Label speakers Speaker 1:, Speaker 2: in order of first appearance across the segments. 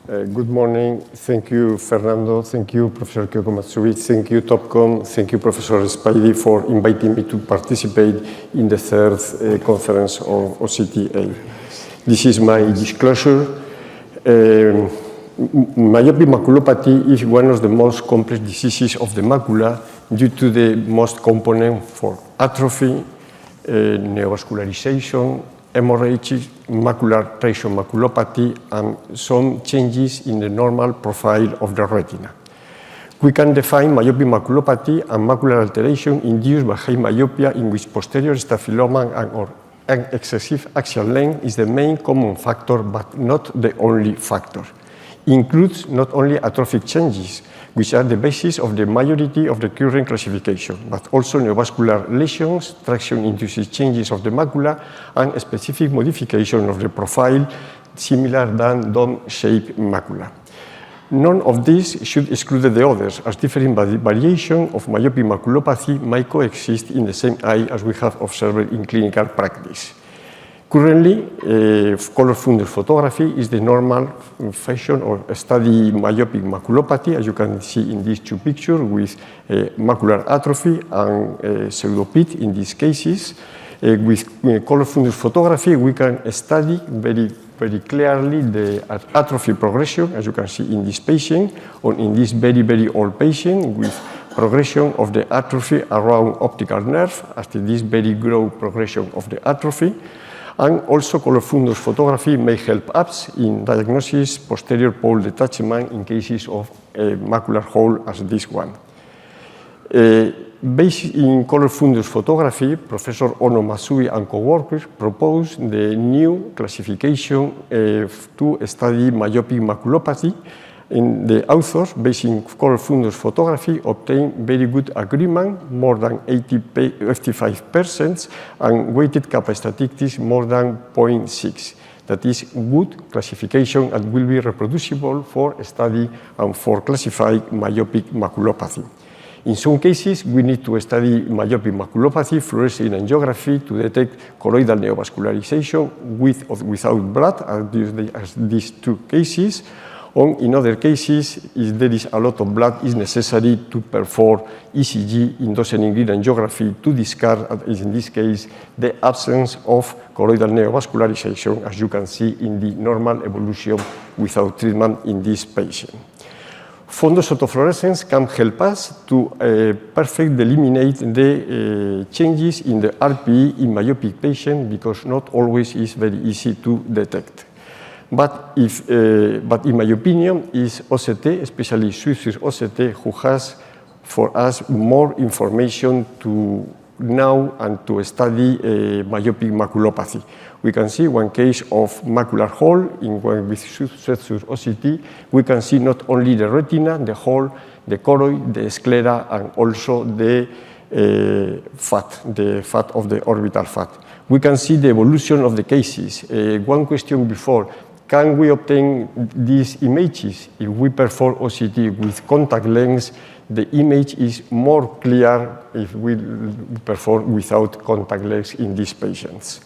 Speaker 1: Good morning. Thank you, Fernando. Thank you, Professor Kyoko Matsui. Thank you, Topcom. Thank you, Professor Spidey, for inviting me to participate in the third conference of OCTA. This is my disclosure. Myopic maculopathy is one of the most complex diseases of the macula due to the most component for atrophy, neovascularization, hemorrhage, macular traction maculopathy, and some changes in the normal profile of the retina. We can define myopic maculopathy and macular alteration induced by high myopia in which posterior staphyloma and excessive axial length is the main common factor, but not the only factor. Includes not only atrophic changes, which are the basis of the majority of the current classification, but also neovascular lesions, traction-induced changes of the macula, and a specific modification of the profile similar than dome-shaped macula. None of these should exclude the others, as different variations of myopic maculopathy might coexist in the same eye as we have observed in clinical practice. Currently, color fundus photography is the normal fashion or study myopic maculopathy, as you can see in these two pictures, with macular atrophy and pseudopit in these cases. With color fundus photography, we can study very clearly the atrophy progression, as you can see in this patient, or in this very old patient, with progression of the atrophy around optical nerve after this very grow progression of the atrophy. And also color fundus photography may help us in diagnosis posterior pole detachment in cases of a macular hole as this one. Based in color fundus photography, Professor Ono Matsui and co-workers proposed the new classification to study myopic maculopathy. And the authors, based in color fundus photography, obtained very good agreement, more than 85%, and weighted kappa statistics more than 0.6. That is good classification and will be reproducible for study and for classified myopic maculopathy. In some cases, we need to study myopic maculopathy, fluorescein angiography to detect choroidal neovascularization with or without blood, as these two cases. In other cases, if there is a lot of blood, it's necessary to perform ECG, indocyanine green angiography, to discard, as in this case, the absence of choroidal neovascularization, as you can see in the normal evolution without treatment in this patient. Fundus autofluorescence can help us to perfectly eliminate the changes in the RPE in myopic patients, because not always is very easy to detect. But in my opinion, is OCT, especially Swiss OCT, who has for us more information to know and to study myopic maculopathy. We can see one case of macular hole in one with Swiss OCT. We can see not only the retina, the hole, the choroid, the sclera, and also the fat of the orbital fat. We can see the evolution of the cases. One question before. Can we obtain these images? If we perform OCT with contact lens, the image is more clear if we perform without contact lens in these patients.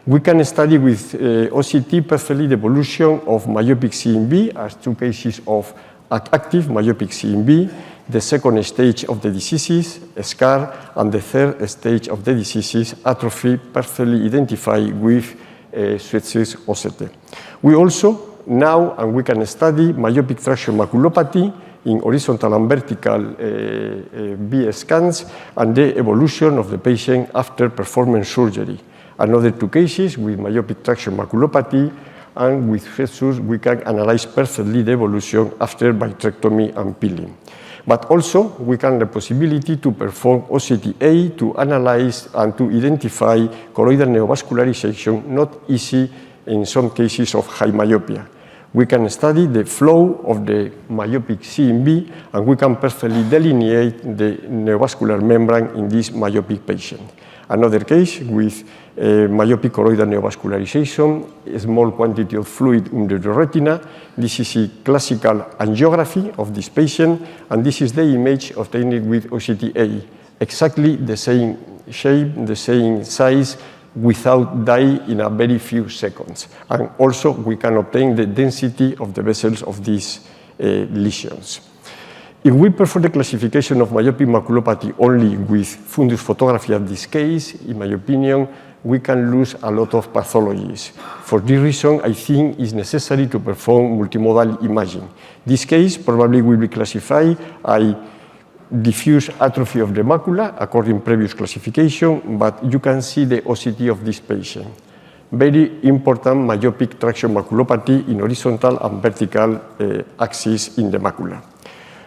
Speaker 1: We can study with OCT perfectly the evolution of myopic CMV as two cases of active myopic CMV, the second stage of the diseases, scar, and the third stage of the diseases, atrophy, perfectly identified with Swiss OCT. We also now, and we can study myopic traction maculopathy in horizontal and vertical B scans and the evolution of the patient after performing surgery. Another two cases with myopic traction maculopathy, and with Jesus we can analyze perfectly the evolution after vitrectomy and peeling. But also, we can have the possibility to perform OCTA to analyze and to identify choroidal neovascularization, not easy in some cases of high myopia. We can study the flow of the myopic CMV, and we can perfectly delineate the neovascular membrane in this myopic patient. Another case with myopic choroidal neovascularization, a small quantity of fluid under the retina. This is a classical angiography of this patient, and this is the image obtained with OCTA. Exactly the same shape, the same size, without dying in a very few seconds. And also, we can obtain the density of the vessels of these lesions. If we perform the classification of myopic maculopathy only with fundus photography at this case, in my opinion, we can lose a lot of pathologies. For this reason, I think it's necessary to perform multimodal imaging. This case probably will be classified as diffuse atrophy of the macula, according to previous classification, but you can see the OCT of this patient. Very important myopic traction maculopathy in horizontal and vertical axis in the macula.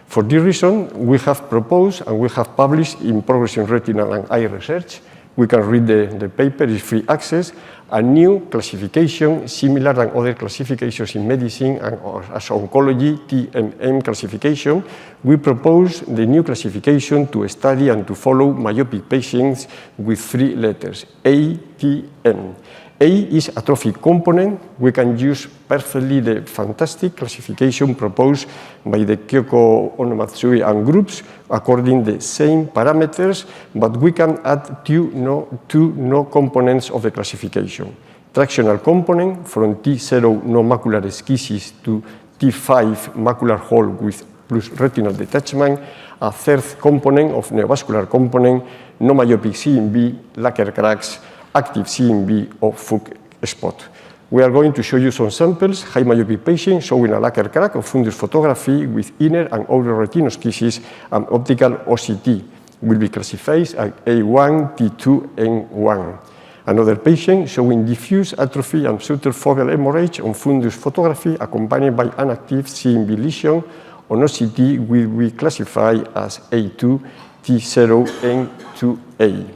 Speaker 1: For this reason, we have proposed and we have published in Progress in Retinal and Eye Research, we can read the paper, it's free access, a new classification similar than other classifications in medicine and as oncology, TMM classification. We propose the new classification to study and to follow myopic patients with 3 letters, ATM. A is atrophic component. We can use perfectly the fantastic classification proposed by the Kyoko, Ono, Matsui and groups according the same parameters, but we can add two no components of the classification. Tractional component from T0 no macular esquisses to T5 macular hole with plus retinal detachment, a third component of neovascular component, no myopic CMV, lacquer cracks, active CMV or Fuchs spot. We are going to show you some samples, high myopic patient showing a lacquer crack of fundus photography with inner and outer retinoschisis and optical OCT. Will be classified as A1, T2, N1. Another patient showing diffuse atrophy and subfoveal hemorrhage on fundus photography accompanied by an active CMV lesion on OCT will be classified as A2, T0, N2A.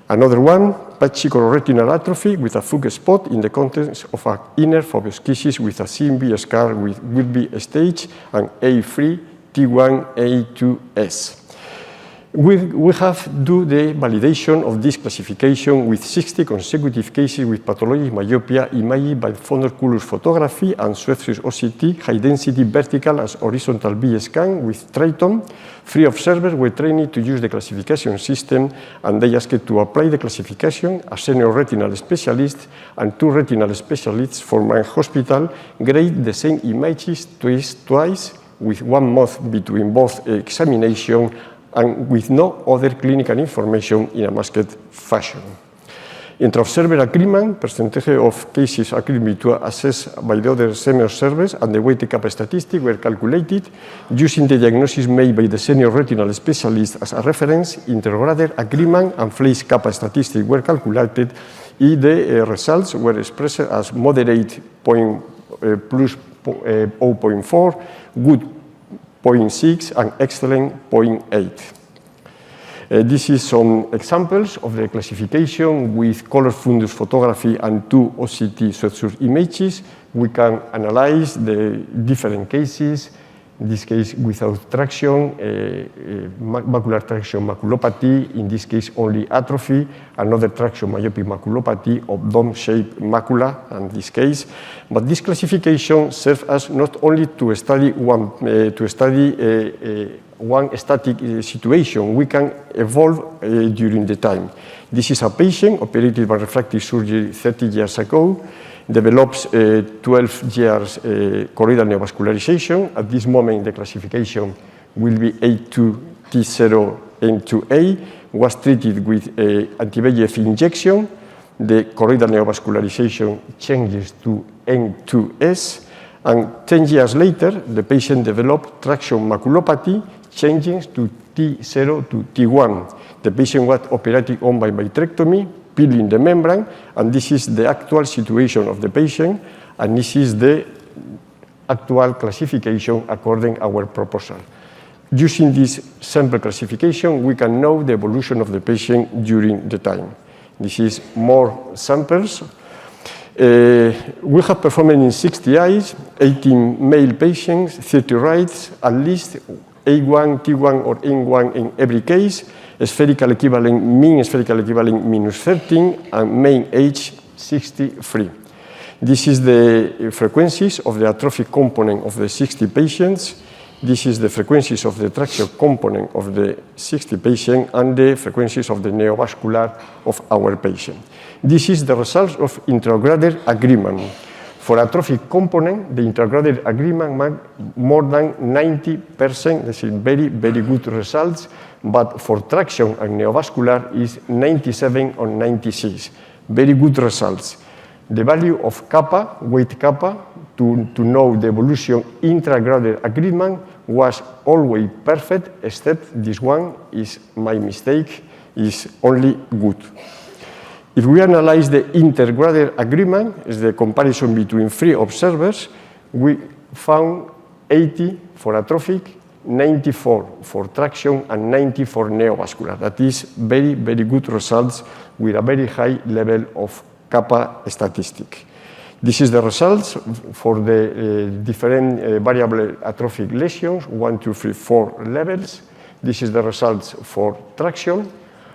Speaker 1: Another one, patchy chororetinal atrophy with a Fuchs spot in the contents of an inner foveoschisis with a CMV scar will be staged and A3, T1, A2S. We have do the validation of this classification with 60 consecutive cases with pathologic myopia imaged by fundus photography and Schweppes OCT, high density vertical as horizontal B scan with Triton. 3 observers were trained to use the classification system and they asked to apply the classification. A senior retinal specialist and 2 retinal specialists from my hospital grade the same images twice with 1 month between both examinations and with no other clinical information in a masked fashion. Intra-observer agreement, percentage of cases agreed to assessed by the other semi-observers and the weighted kappa statistic were calculated using the diagnosis made by the senior retinal specialist as a reference. Intergrader agreement and phase kappa statistic were calculated. The results were expressed as moderate plus 0.4, good 0.6 and excellent 0.8. This is some examples of the classification with color fundus photography and 2 OCT Schweppes images. We can analyze the different cases, in this case without traction, macular traction maculopathy, in this case only atrophy, another traction myopic maculopathy of dome-shaped macula in this case. But this classification serves us not only to study one static situation, we can evolve during the time. This is a patient operated by refractive surgery 30 years ago, develops 12 years choroidal neovascularization. At this moment, the classification will be A2, T0, N2A, was treated with anti-VEGF injection. The choroidal neovascularization changes to N2S, and 10 years later, the patient developed traction maculopathy, changing to T0 to T1. The patient was operated on by vitrectomy, peeling the membrane, and this is the actual situation of the patient, and this is the actual classification according to our proposal. Using this sample classification, we can know the evolution of the patient during the time. This is more samples. We have performed in 60 eyes, 18 male patients, 30 rights, at least A1, T1, or N1 in every case, spherical equivalent, mean spherical equivalent -13, and mean age 63. This is the frequencies of the atrophic component of the 60 patients. This is the frequencies of the traction component of the 60 patients and the frequencies of the neovascular of our patient. This is the result of intergrader agreement. For atrophic component, the intergrader agreement more than 90%. This is very, very good results. But for traction and neovascular is 97 or 96. Very good results. The value of kappa, weight kappa, to know the evolution intragrader agreement was always perfect, except this one is my mistake, is only good. If we analyze the intergrader agreement, is the comparison between 3 observers, we found 80 for atrophic, 94 for traction, and 90 for neovascular. That is very, very good results with a very high level of kappa statistic. This is the results for the different variable atrophic lesions, 1, 2, 3, 4 levels. This is the results for traction,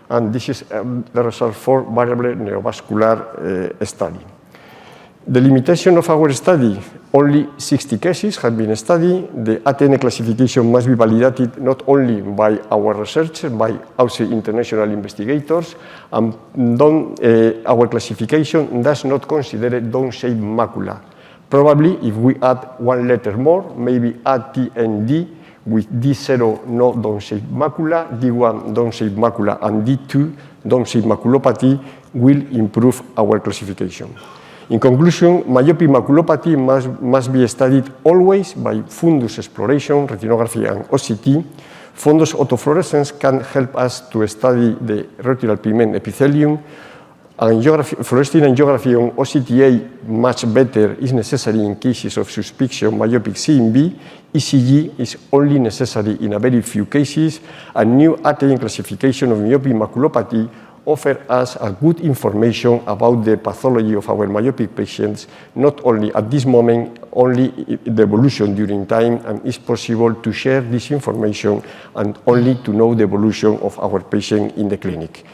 Speaker 1: and this is the result for variable neovascular study. The limitation of our study, only 60 cases have been studied. The ATN classification must be validated not only by our researchers, by also international investigators, and our classification does not consider dome-shaped macula. Probably if we add 1 letter more, maybe add T and D, with D0 no dome-shaped macula, D1 dome-shaped macula, and D2 dome-shaped maculopathy will improve our classification. In conclusion, myopic maculopathy must be studied always by fundus exploration, retinography, and OCT. Fundus autofluorescence can help us to study the retinal pigment epithelium. Fluorescein angiography on OCTA much better is necessary in cases of suspicion myopic CMV. ECG is only necessary in a very few cases. A new ATN classification of myopic maculopathy offers us a good information about the pathology of our myopic patients, not only at this moment, only the evolution during time, and it's possible to share this information and only to know the evolution of our patient in the clinic.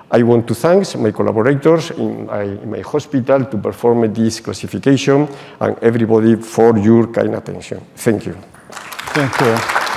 Speaker 1: I want to thank my collaborators in my hospital to perform this classification and everybody for your kind attention. Thank you.
Speaker 2: Thank you.